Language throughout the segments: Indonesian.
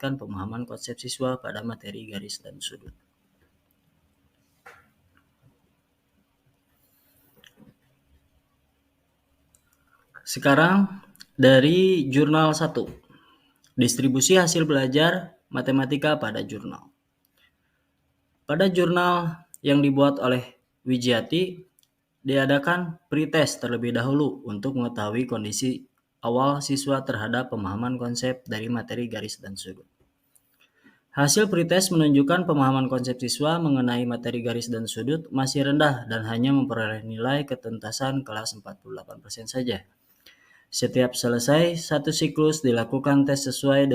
meningkatkan pemahaman konsep siswa pada materi garis dan sudut. Sekarang dari jurnal 1, distribusi hasil belajar matematika pada jurnal. Pada jurnal yang dibuat oleh Wijiati, diadakan pretest terlebih dahulu untuk mengetahui kondisi awal siswa terhadap pemahaman konsep dari materi garis dan sudut. Hasil pretest menunjukkan pemahaman konsep siswa mengenai materi garis dan sudut masih rendah dan hanya memperoleh nilai ketuntasan kelas 48% saja. Setiap selesai satu siklus dilakukan tes sesuai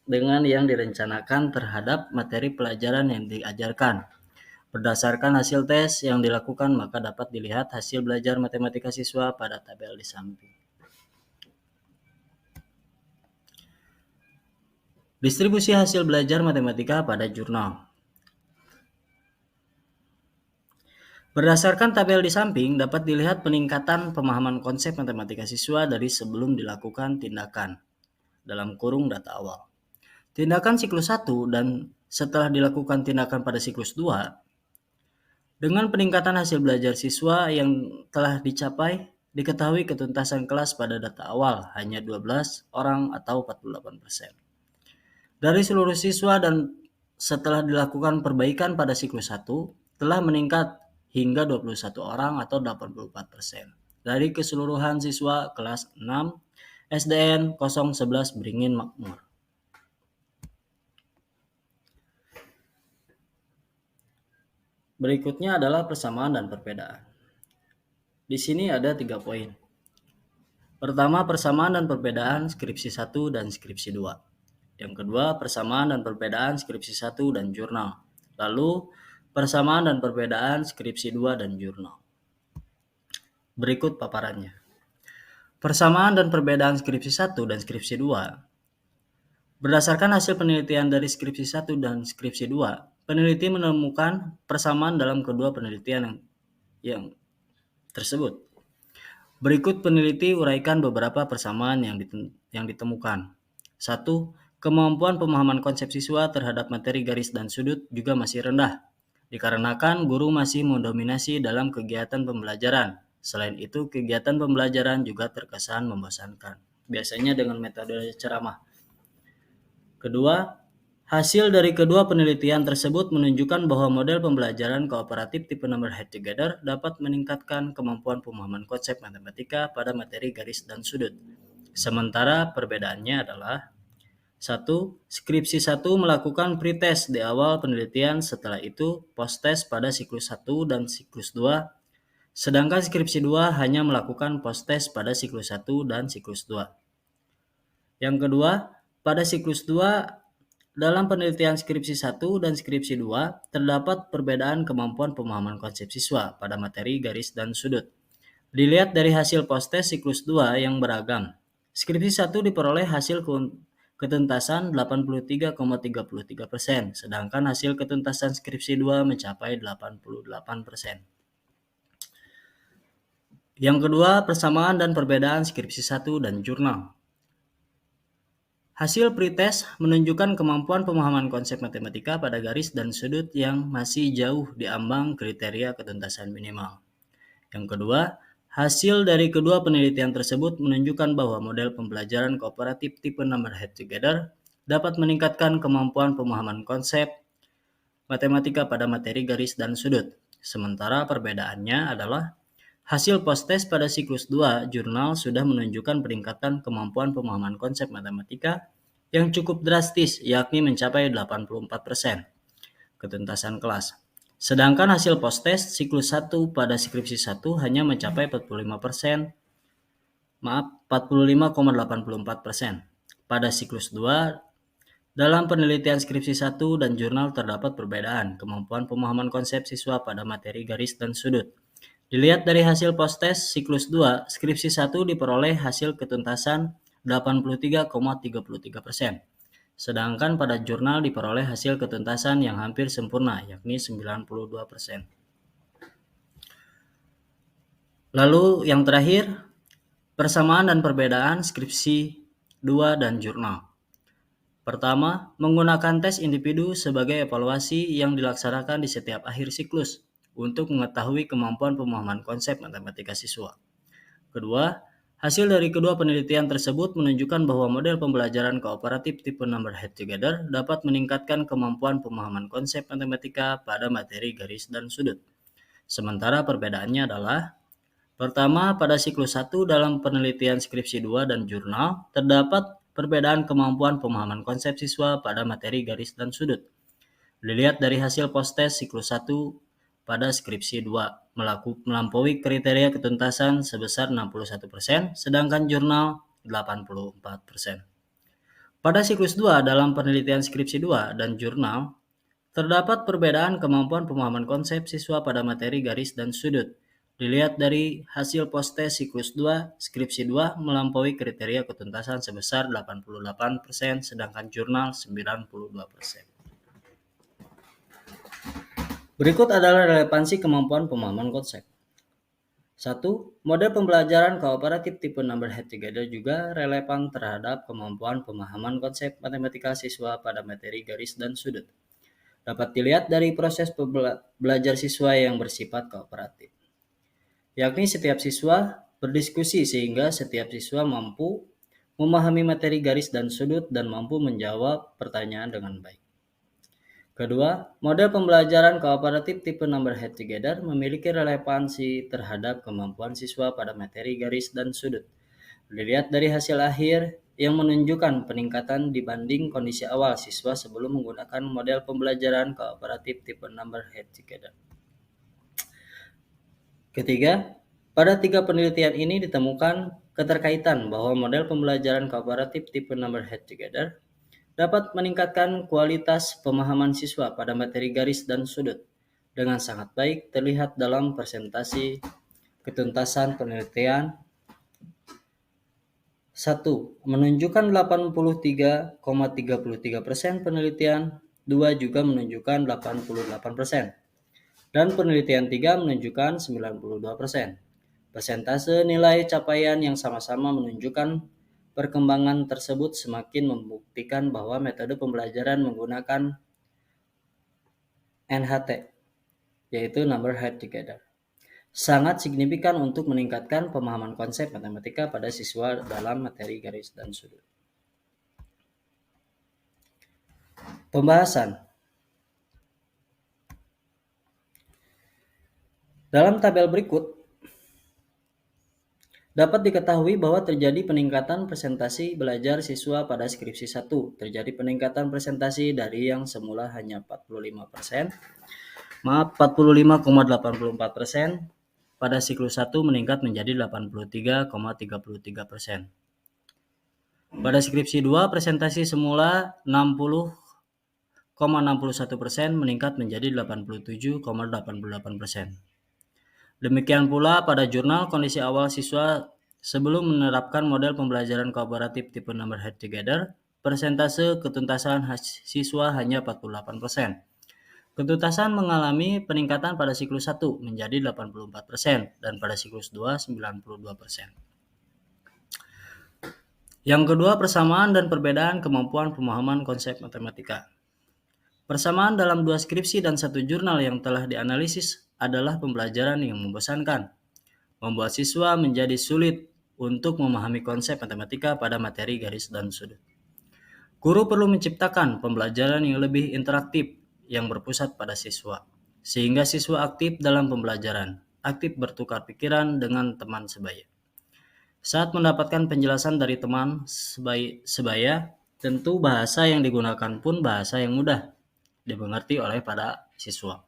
dengan yang direncanakan terhadap materi pelajaran yang diajarkan. Berdasarkan hasil tes yang dilakukan, maka dapat dilihat hasil belajar matematika siswa pada tabel di samping. Distribusi hasil belajar matematika pada jurnal. Berdasarkan tabel di samping, dapat dilihat peningkatan pemahaman konsep matematika siswa dari sebelum dilakukan tindakan, dalam kurung data awal. Tindakan siklus 1 dan setelah dilakukan tindakan pada siklus 2, dengan peningkatan hasil belajar siswa yang telah dicapai, diketahui ketuntasan kelas pada data awal hanya 12 orang atau 48%. Dari seluruh siswa dan setelah dilakukan perbaikan pada siklus 1, telah meningkat hingga 21 orang atau 84%. Dari keseluruhan siswa kelas 6 SDN 011 Beringin Makmur. Berikutnya adalah persamaan dan perbedaan. Di sini ada 3 poin. Pertama, persamaan dan perbedaan skripsi 1 dan skripsi 2. Yang kedua, persamaan dan perbedaan skripsi 1 dan jurnal. Lalu, persamaan dan perbedaan skripsi 2 dan jurnal. Berikut paparannya. Persamaan dan perbedaan skripsi 1 dan skripsi 2. Berdasarkan hasil penelitian dari skripsi 1 dan skripsi 2, peneliti menemukan persamaan dalam kedua penelitian yang tersebut. Berikut peneliti uraikan beberapa persamaan yang ditemukan. 1. Kemampuan pemahaman konsep siswa terhadap materi garis dan sudut juga masih rendah, dikarenakan guru masih mendominasi dalam kegiatan pembelajaran. Selain itu, kegiatan pembelajaran juga terkesan membosankan, biasanya dengan metode ceramah. Kedua, hasil dari kedua penelitian tersebut menunjukkan bahwa model pembelajaran kooperatif tipe number head together dapat meningkatkan kemampuan pemahaman konsep matematika pada materi garis dan sudut. Sementara perbedaannya adalah 1. Skripsi 1 melakukan pretest di awal penelitian, setelah itu post-test pada siklus 1 dan siklus 2, sedangkan skripsi 2 hanya melakukan post-test pada siklus 1 dan siklus 2. Yang kedua, pada siklus 2, dalam penelitian skripsi 1 dan skripsi 2, terdapat perbedaan kemampuan pemahaman konsep siswa pada materi garis dan sudut. Dilihat dari hasil post-test siklus 2 yang beragam. Skripsi 1 diperoleh hasil ketuntasan 83,33%, sedangkan hasil ketuntasan skripsi 2 mencapai 88%. Yang kedua, persamaan dan perbedaan skripsi 1 dan jurnal. Hasil pretest menunjukkan kemampuan pemahaman konsep matematika pada garis dan sudut yang masih jauh di ambang kriteria ketuntasan minimal. Yang kedua, hasil dari kedua penelitian tersebut menunjukkan bahwa model pembelajaran kooperatif tipe number head together dapat meningkatkan kemampuan pemahaman konsep matematika pada materi garis dan sudut. Sementara perbedaannya adalah hasil post-test pada siklus 2 jurnal sudah menunjukkan peningkatan kemampuan pemahaman konsep matematika yang cukup drastis, yakni mencapai 84% ketuntasan kelas. Sedangkan hasil post-test siklus 1 pada skripsi 1 hanya mencapai 45,84%. Pada siklus 2, dalam penelitian skripsi 1 dan jurnal terdapat perbedaan kemampuan pemahaman konsep siswa pada materi garis dan sudut. Dilihat dari hasil post-test siklus 2, skripsi 1 diperoleh hasil ketuntasan 83,33%. Sedangkan pada jurnal diperoleh hasil ketuntasan yang hampir sempurna, yakni 92%. Lalu yang terakhir, persamaan dan perbedaan skripsi 2, dan jurnal. Pertama, menggunakan tes individu sebagai evaluasi yang dilaksanakan di setiap akhir siklus untuk mengetahui kemampuan pemahaman konsep matematika siswa. Kedua, hasil dari kedua penelitian tersebut menunjukkan bahwa model pembelajaran kooperatif tipe number head together dapat meningkatkan kemampuan pemahaman konsep matematika pada materi garis dan sudut. Sementara perbedaannya adalah: pertama, pada siklus 1 dalam penelitian skripsi 2 dan jurnal, terdapat perbedaan kemampuan pemahaman konsep siswa pada materi garis dan sudut. Dilihat dari hasil post-test siklus 1 pada skripsi 2, melampaui kriteria ketuntasan sebesar 61%, sedangkan jurnal 84%. Pada siklus 2 dalam penelitian skripsi 2 dan jurnal, terdapat perbedaan kemampuan pemahaman konsep siswa pada materi garis dan sudut. Dilihat dari hasil post-test siklus 2, skripsi 2 melampaui kriteria ketuntasan sebesar 88%, sedangkan jurnal 92%. Berikut adalah relevansi kemampuan pemahaman konsep. 1. Model pembelajaran kooperatif tipe number head together juga relevan terhadap kemampuan pemahaman konsep matematika siswa pada materi garis dan sudut. Dapat dilihat dari proses belajar siswa yang bersifat kooperatif, yakni setiap siswa berdiskusi sehingga setiap siswa mampu memahami materi garis dan sudut dan mampu menjawab pertanyaan dengan baik. Kedua, model pembelajaran kooperatif tipe number head together memiliki relevansi terhadap kemampuan siswa pada materi garis dan sudut. Dilihat dari hasil akhir yang menunjukkan peningkatan dibanding kondisi awal siswa sebelum menggunakan model pembelajaran kooperatif tipe number head together. Ketiga, pada 3 penelitian ini ditemukan keterkaitan bahwa model pembelajaran kooperatif tipe number head together dapat meningkatkan kualitas pemahaman siswa pada materi garis dan sudut dengan sangat baik terlihat dalam presentasi ketuntasan penelitian. 1. Menunjukkan 83,33% penelitian, 2 juga menunjukkan 88%, dan penelitian 3 menunjukkan 92%. Persentase nilai capaian yang sama-sama menunjukkan perkembangan tersebut semakin membuktikan bahwa metode pembelajaran menggunakan NHT, yaitu number head together, sangat signifikan untuk meningkatkan pemahaman konsep matematika pada siswa dalam materi garis dan sudut. Pembahasan. Dalam tabel berikut, dapat diketahui bahwa terjadi peningkatan presentasi belajar siswa pada skripsi 1. Terjadi peningkatan presentasi dari yang semula hanya 45%, 45,84%, pada siklus 1 meningkat menjadi 83,33%. Pada skripsi 2, presentasi semula 60,61% meningkat menjadi 87,88%. Demikian pula pada jurnal kondisi awal siswa sebelum menerapkan model pembelajaran kooperatif tipe number head together, persentase ketuntasan siswa hanya 48%. Ketuntasan mengalami peningkatan pada siklus 1 menjadi 84% dan pada siklus 2 92%. Yang kedua, persamaan dan perbedaan kemampuan pemahaman konsep matematika. Persamaan dalam 2 skripsi dan 1 jurnal yang telah dianalisis adalah pembelajaran yang membosankan, membuat siswa menjadi sulit untuk memahami konsep matematika pada materi garis dan sudut. Guru perlu menciptakan pembelajaran yang lebih interaktif yang berpusat pada siswa, sehingga siswa aktif dalam pembelajaran, aktif bertukar pikiran dengan teman sebaya. Saat mendapatkan penjelasan dari teman sebaya, tentu bahasa yang digunakan pun bahasa yang mudah dimengerti oleh para siswa.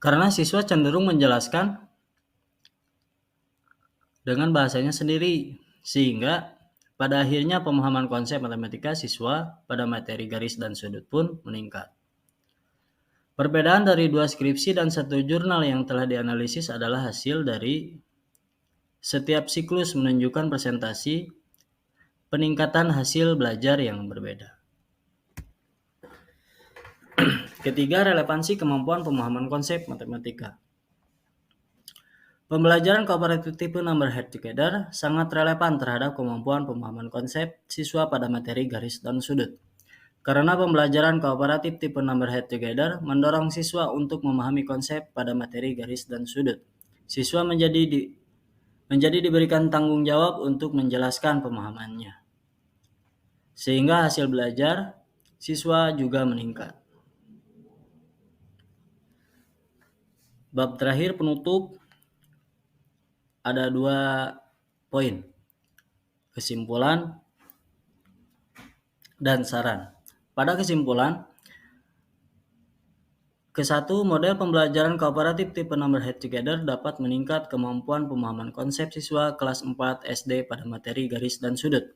Karena siswa cenderung menjelaskan dengan bahasanya sendiri, sehingga pada akhirnya pemahaman konsep matematika siswa pada materi garis dan sudut pun meningkat. Perbedaan dari 2 skripsi dan 1 jurnal yang telah dianalisis adalah hasil dari setiap siklus menunjukkan presentasi peningkatan hasil belajar yang berbeda. Ketiga, relevansi kemampuan pemahaman konsep matematika. Pembelajaran kooperatif tipe number head together sangat relevan terhadap kemampuan pemahaman konsep siswa pada materi garis dan sudut. Karena pembelajaran kooperatif tipe number head together mendorong siswa untuk memahami konsep pada materi garis dan sudut. Siswa menjadi diberikan tanggung jawab untuk menjelaskan pemahamannya. Sehingga hasil belajar siswa juga meningkat. Bab terakhir penutup ada 2 poin, kesimpulan dan saran. Pada kesimpulan, ke-1, model pembelajaran kooperatif tipe number head together dapat meningkat kemampuan pemahaman konsep siswa kelas 4 SD pada materi garis dan sudut.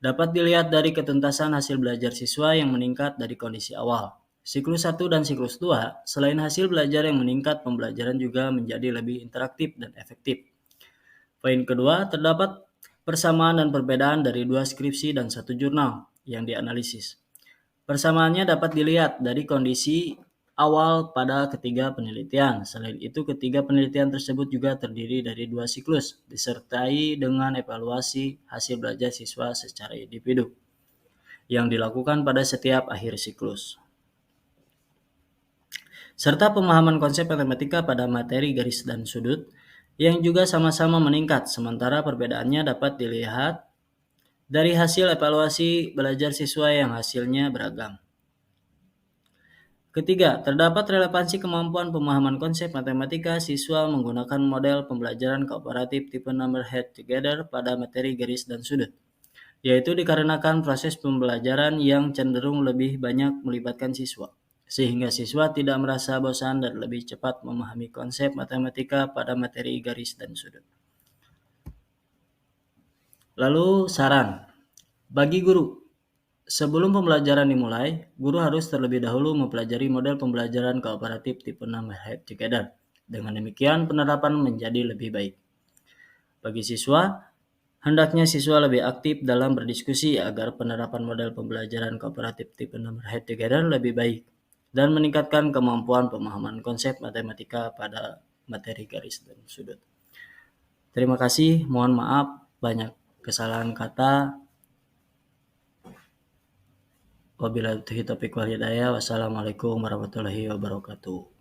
Dapat dilihat dari ketuntasan hasil belajar siswa yang meningkat dari kondisi awal. Siklus 1 dan siklus 2, selain hasil belajar yang meningkat, pembelajaran juga menjadi lebih interaktif dan efektif. Poin kedua, terdapat persamaan dan perbedaan dari 2 skripsi dan 1 jurnal yang dianalisis. Persamaannya dapat dilihat dari kondisi awal pada ketiga penelitian. Selain itu, ketiga penelitian tersebut juga terdiri dari 2 siklus, disertai dengan evaluasi hasil belajar siswa secara individu yang dilakukan pada setiap akhir siklus. Serta pemahaman konsep matematika pada materi garis dan sudut yang juga sama-sama meningkat, sementara perbedaannya dapat dilihat dari hasil evaluasi belajar siswa yang hasilnya beragam. Ketiga, terdapat relevansi kemampuan pemahaman konsep matematika siswa menggunakan model pembelajaran kooperatif tipe number head together pada materi garis dan sudut, yaitu dikarenakan proses pembelajaran yang cenderung lebih banyak melibatkan siswa, sehingga siswa tidak merasa bosan dan lebih cepat memahami konsep matematika pada materi garis dan sudut. Lalu saran, bagi guru, sebelum pembelajaran dimulai, guru harus terlebih dahulu mempelajari model pembelajaran kooperatif tipe number head together. Dengan demikian, penerapan menjadi lebih baik. Bagi siswa, hendaknya siswa lebih aktif dalam berdiskusi agar penerapan model pembelajaran kooperatif tipe number head together lebih baik dan meningkatkan kemampuan pemahaman konsep matematika pada materi garis dan sudut. Terima kasih, mohon maaf banyak kesalahan kata. Wabillahi taufiq wal hidayah. Wassalamualaikum warahmatullahi wabarakatuh.